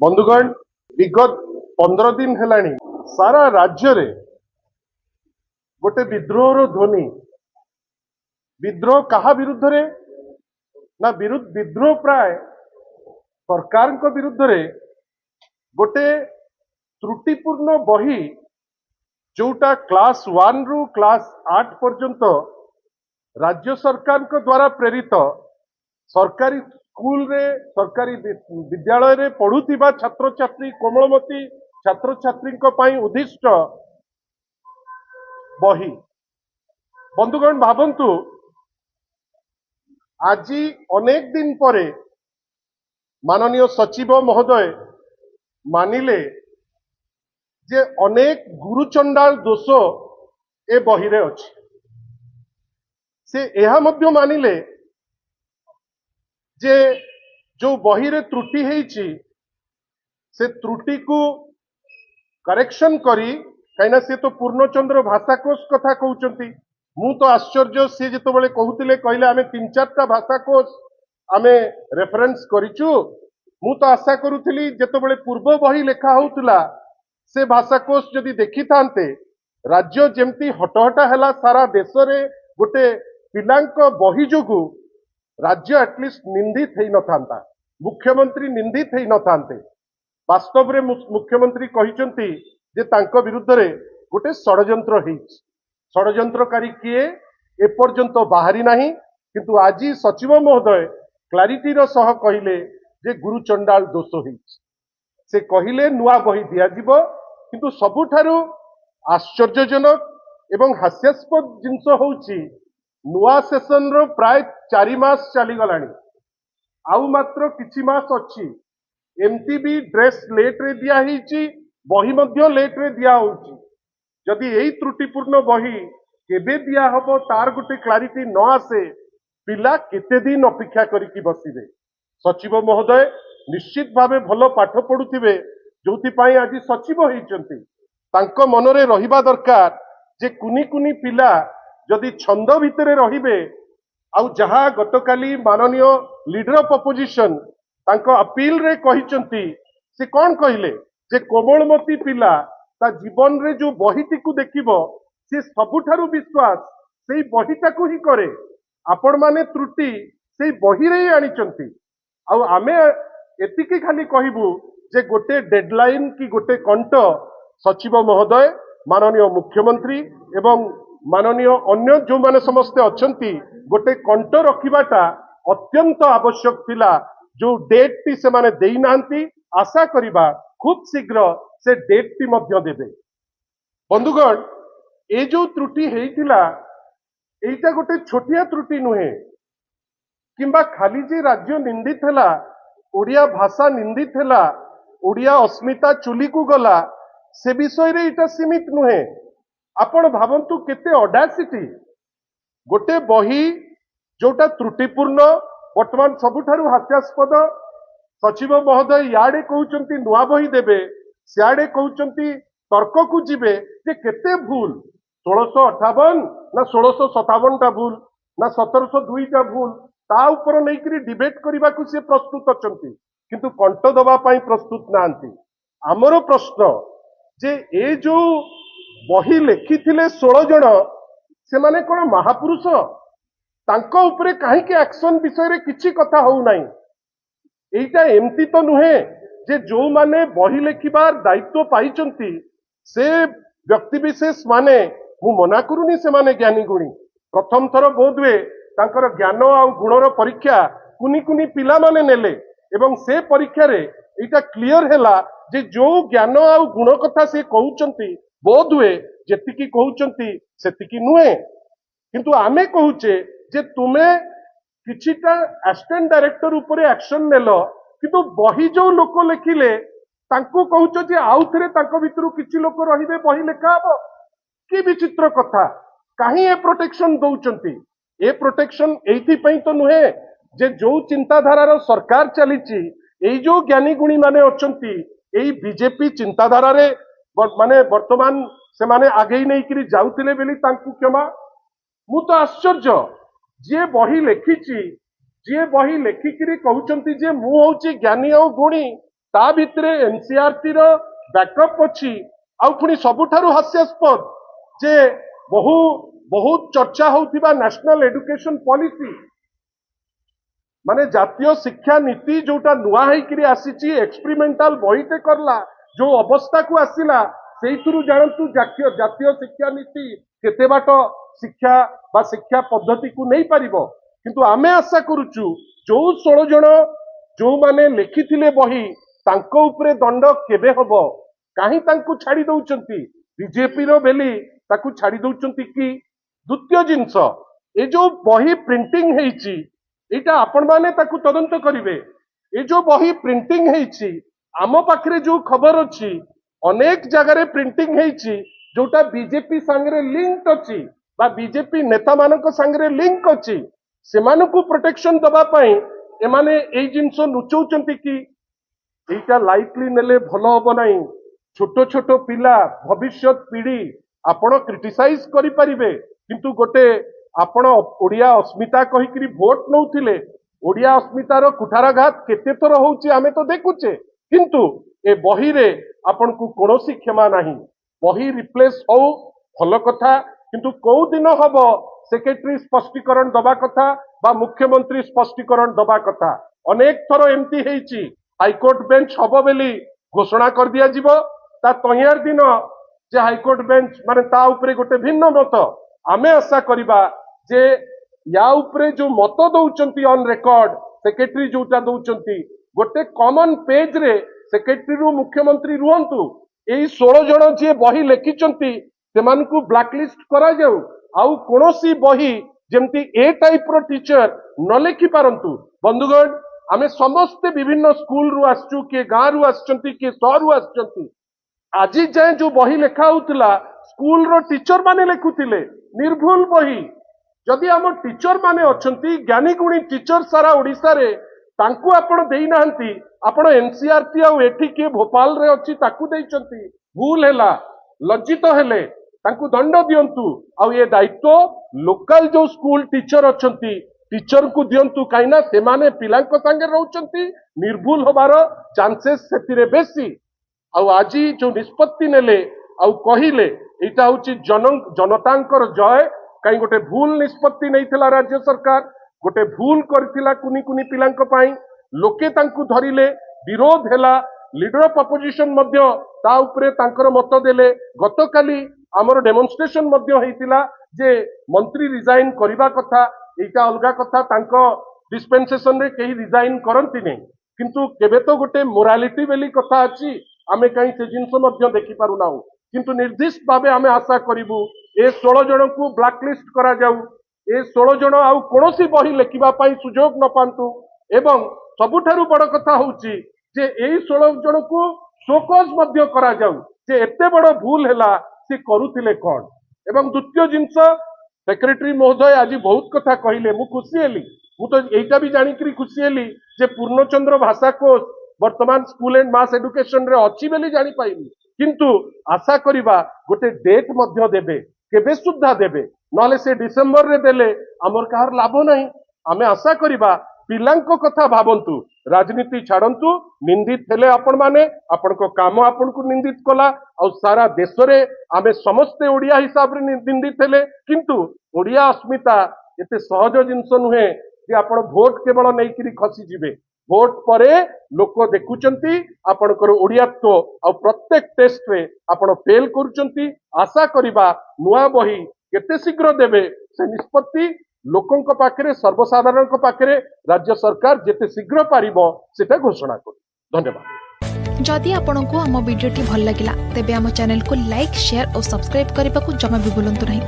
बंधुगण विगत 15 दिन हेलानी सारा राज्य रे गोटे विद्रोह ध्वनि विद्रोह कहा विरुद्ध रे ना विद्रोह प्राय सरकार को विरुद्ध रे गोटे त्रुटिपूर्ण बही जोटा क्लास 1 रु क्लास 8 पर्यंत राज्य सरकार को द्वारा प्रेरित सरकारी स्कूल रे सरकारी विद्यालय रे पढ़ुथिबा छात्र छात्री कोमलमती छात्र छात्री को पाई उद्दिष्ट बही। बंधुगण भावंतु आज अनेक दिन परे माननीय सचिव महोदय मानिले जे अनेक गुरुचंडाल दोष ए बही रे अछि। से एहा मध्य मानिले जे जो बही रे त्रुटि हेछि से त्रुटि को करेक्शन करी कहीं से तो पूर्णचंद्र भाषाकोश कथा कहउचंती। मु तो आश्चर्य से जेतबेले कहउतिले कहले आमे 3-4टा भाषाकोश आमे रेफरेंस करिचु। मु तो आशा करूथिली जेतबेले पूर्व बही लेखा होउतला से भाषाकोश जदि देखि थांते राज्य जेमती हटहटा हैला सारा देश रे गोटे पिलांक बही जोगु राज्य एटलिस्ट निंदित हेई न थांता, मुख्यमंत्री निंदित हेई न थांते। वास्तव रे मुख्यमंत्री कहिचंती जे तांको विरुद्ध रे गोटे षडयंत्र हेइछि। षडयंत्रकारी किए ए पर्यंत बाहरी नाही, किंतु आज सचिव महोदय क्लारिटी रो सह कहिले जे गुरुचंडाल दोष हेइछि। से कहिले नुआ बही दिया जिवो, किंतु सबुठारु आश्चर्यजनक एवं हास्यास्पद जिंस होउछि नुआ सेशन रो प्राय 4 मास चली गलानी, आउ मात्र किछि मास अछि। एमती भी ड्रेस लेट रे दिया हिची, बही मध्य लेट रे दिया होउछि। जदि एई त्रुटिपूर्ण बही केबे दिया हबो तार गोटे क्लारिटी न आसे, पिला केते दिन अपेक्षा करिकि बसिबे। सचिव महोदय निश्चित भावे भलो पाठ पढुथिबे, जोथि पई आज सचिव हेइचंती। तांको मनरे रहिबा दरकार जे कुनी कुनी पिला जदि छंद भितरे रहिबे आउ जहा गतकाली माननीय लीडर ऑफ अपोजिशन तांको अपील रे कहिचंती। से कौन कहिले जे कोमलमती पिला ता जीवन रे जो बहीटी को देखिबो से सबुठारु विश्वास सेई बहीटा को ही करे। आपण माने त्रुटि सेई बही रे आनिचंती। आउ आमे एतिकी खाली कहिबु जे गोटे डेडलाइन की गोटे कंट सचिव महोदय माननीय मुख्यमंत्री एवं माननीय अन्य जो माने समस्ते अछंती गोटे कंट रखिबाटा अत्यंत आवश्यक थिला। जो डेट टी से माने देई नांती, आशा करिबा खूब शीघ्र से डेट टी मध्य देबे। बंधुगण ए जो त्रुटि हेइथिला एइटा गोटे छोटिया त्रुटि नुहे, किंबा खाली जे राज्य निंदित हैला, ओडिया भाषा निंदित हैला, ओडिया अस्मिता चुली को गला, से विषय रे इटा सीमित नुहे। आपण भावंतु केते ऑडासिटी गोटे बही जोटा त्रुटिपूर्ण वर्तमान सबुठारु हास्यास्पद। सचिव महोदय याडे कहउचंती नुआ बही देबे, सियाडे कहउचंती तर्क को जिबे जे केते भूल 1658 ना 1657 टा भूल ना 1702 टा भूल, ता ऊपर नैकरी डिबेट करबा को से प्रस्तुत अछंती, किंतु कंट दबा पई प्रस्तुत नांती। हमरो प्रश्न जे ए जो बही लेखिथिले 16 जण से माने कोन महापुरुष, तांको ऊपर काहेकि एक्शन विषय रे किछि कथा होउ नाही। एइटा एमती तो नुहे जे जो माने बही लेखिबार दायित्व पाइचंती से व्यक्ति विशेष माने मु मना करूनी से माने ज्ञानी गुणी। प्रथम थर बोधवे तांकर ज्ञान आ गुणर परीक्षा कुनी कुनी पिला माने नेले एवं से परीक्षा रे एइटा क्लियर हैला जे जो ज्ञान आ गुण कथा से कहउचंती बोधवे जेतिकी कहउचंती सेतिकी नुहे। किंतु आमे कहूचे जे तुमे किछिटा असिस्टेंट डायरेक्टर ऊपर एक्शन नेलो, किंतु बही जो लोक लेखिले तांको कहउचो जे आउ थरे तांको भितरु किछि लोक रहिबे बही लेखा हबो। कि विचित्र कथा, काहे ए प्रोटेक्शन दउचंती? ए प्रोटेक्शन एइथि पई तो नुहे जे जो चिंताधारार सरकार चलीची, एई जो ज्ञानी गुणी माने अछंती, एई बीजेपी चिंताधारा रे माने वर्तमान से माने आगे नहीं करी जाउतिले बेली तांकु क्षमा। मु तो आश्चर्य जे बही लेखिची, जे बही लेखिकी कहउचंती जे मु होउची ज्ञानी और गुणी, ता भितरे एनसीईआरटी रो बैकअप अछि आउ पुनी सबुठारु हास्यास्पद जे बहु बहुत चर्चा होउथिबा नेशनल एजुकेशन पॉलिसी माने जातीय शिक्षा नीति जोटा नुआ हेकरी आसीची एक्सपेरिमेंटल बहिते करला जो अवस्था को आसिला सेइथुरु जानतु जातीय शिक्षा नीति केते बाट शिक्षा बा शिक्षा पद्धति को नहीं पारिबो किंतु आमे आशा करूचु जो 16 जण जो माने लिखिथिले बही तांको उपरे दंड केबे हबो काहे तांको छाड़ी दउचंती बीजेपी रो बेली ताकू छाड़ी दउचंती कि द्वितीय जिंस ए जो बही प्रिंटिंग हेइची एटा आपण माने ताकू तदंत करिवे ए जो बही प्रिंटिंग हेइची आम पाखरे जो खबर अछि अनेक जगह रे प्रिंटिंग हेइची जोटा बीजेपी संगे लिंक अछि बा बीजेपी नेता मानक संगे लिंक अछि सेमानकू प्रोटेक्शन दबा पई एमाने एई जिंस नुचौचंती कि एटा लाइटली नेले भलो हबो नाही छोटो छोटो पिला भविष्य पीढ़ी आपण क्रिटिसाइज करि परिबे किंतु गोटे आपण ओडिया अस्मिता कहिकरी भोट नउथिले ओडिया अस्मितार कुठाराघात केते थर होउची आमे तो देखुचे किंतु ए बही रे आपण को कोनोसी क्षमा नाही बही रिप्लेस हो भल कथा किंतु को दिन हबो सेक्रेटरी स्पष्टीकरण दबा कथा बा मुख्यमंत्री स्पष्टीकरण दबा कथा अनेक थर एमती हेइची हाईकोर्ट बेंच हबो बेली घोषणा कर दिया जिवो ता तहियार दिन जे हाईकोर्ट बेंच माने ता उपरे गोटे भिन्न मत आमे आशा करिबा जे या उपरे जो मत दउचंती ऑन रिकॉर्ड सेक्रेटरी जोटा दउचंती गोटे कॉमन पेज रे सेक्रेटरी रु मुख्यमंत्री रुहंतु एई 16 जण जे बही लेखिचंती सेमानकू ब्लैकलिस्ट करा जाऊ आउ कोनोसी बही जेमती ए टाइप रो टीचर न लेखि पारंतु बंधुगण आमे समस्त विभिन्न स्कूल रु आसचु के गां रु आसचंती के शहर रु आसचंती आज जाए जो बही लेखा होतला स्कूल रो टीचर माने लेखुतिले निर्भुल बही जदि आम टीचर माने अछंती ज्ञानी गुणी टीचर सारा ओडिसा रे तांकू आपण देई नाहंती आपण एनसीईआरटी आ एठी के भोपाल रे अछि ताकू देइचंती भूल हैला लज्जित हेले तांकू दंड दियंतु आ ये दायित्व लोकल जो स्कूल टीचर अछंती टीचर को दियंतु काइना से माने पिलांक संगे रहउचंती निर्भुल होबार चांसेस सेतिरे बेसी आ आजी जो निष्पत्ति नेले आ कहिले एटा होची जनतांकर जय कहीं गोटे भूल निष्पत्ति नहीं थिला राज्य सरकार गोटे भूल करथिला कुनी कुनी पिलांक पाई लोके तांकू धरिले विरोध हैला लीडर ऑफ अपोजिशन मध्य ता उपरे तांकर मत देले गतकाली आमर डेमोन्स्ट्रेशन मध्य हेतिला जे मंत्री रिजाइन करिबा कथा एटा अलगा कथा तांको डिस्पेंसेशन रे केही रिजाइन करंती नै किंतु केबे तो गोटे मोरालिटी बेली कथा अछि आमे कहीं से जिंस मध्य देखि पारु नाउ किंतु निर्दिष्ट भावे आमे आशा करिबु ए 16 जण को ब्लैकलिस्ट करा जाऊ ए 16 जण आउ कोनोसी बही लेखिबा पई सुजोग न पांतु एवं सबुठारु बड़ कथा होउची जे एई 16 जण को शोकज मध्य करा जाऊ जे एते बड़ भूल हैला से करूथिले कोन एवं द्वितीय जिंस सेक्रेटरी महोदय आज बहुत कथा कहिले मु खुशी हेली मु तो एटा भी जानि करी खुशी हेली जे पूर्णचंद्र भाषा कोश वर्तमान स्कूल एंड मास एजुकेशन रे अछि बेली जानि पाइली किंतु आशा करिबा गोटे डेट मध्य देबे केबे सुद्धा देबे नले से डिसेंबर रे देले हमर कहार लाभ नाही आमे आशा करिबा पिलांको कथा भाबंतु राजनीति छाड़ंतु निंदित हेले आपण माने आपण को काम आपण को निंदित कला और सारा देश रे आमे समस्त ओडिया हिसाब रे निंदित हेले किंतु ओडिया अस्मिता एते सहज जिंस नुहे जे आपण वोट केवल नै करी खसी जिवे वोट परे लोक देखुचंती आपणकर ओडियात्व और प्रत्येक टेस्ट रे आपण फेल करूचंती आशा करिबा नुआ बही केते शीघ्र देबे से निष्पत्ति लोकंक पाखरे सर्वसाधारण पाखरे राज्य सरकार जेते शीघ्र पारिबो सेटा घोषणा करू धन्यवाद। जदि आपंक आम भिडी भल लगा तेब आम चैनल को लाइक शेयर और सब्सक्राइब करने को जमा भी भूलु नहीं।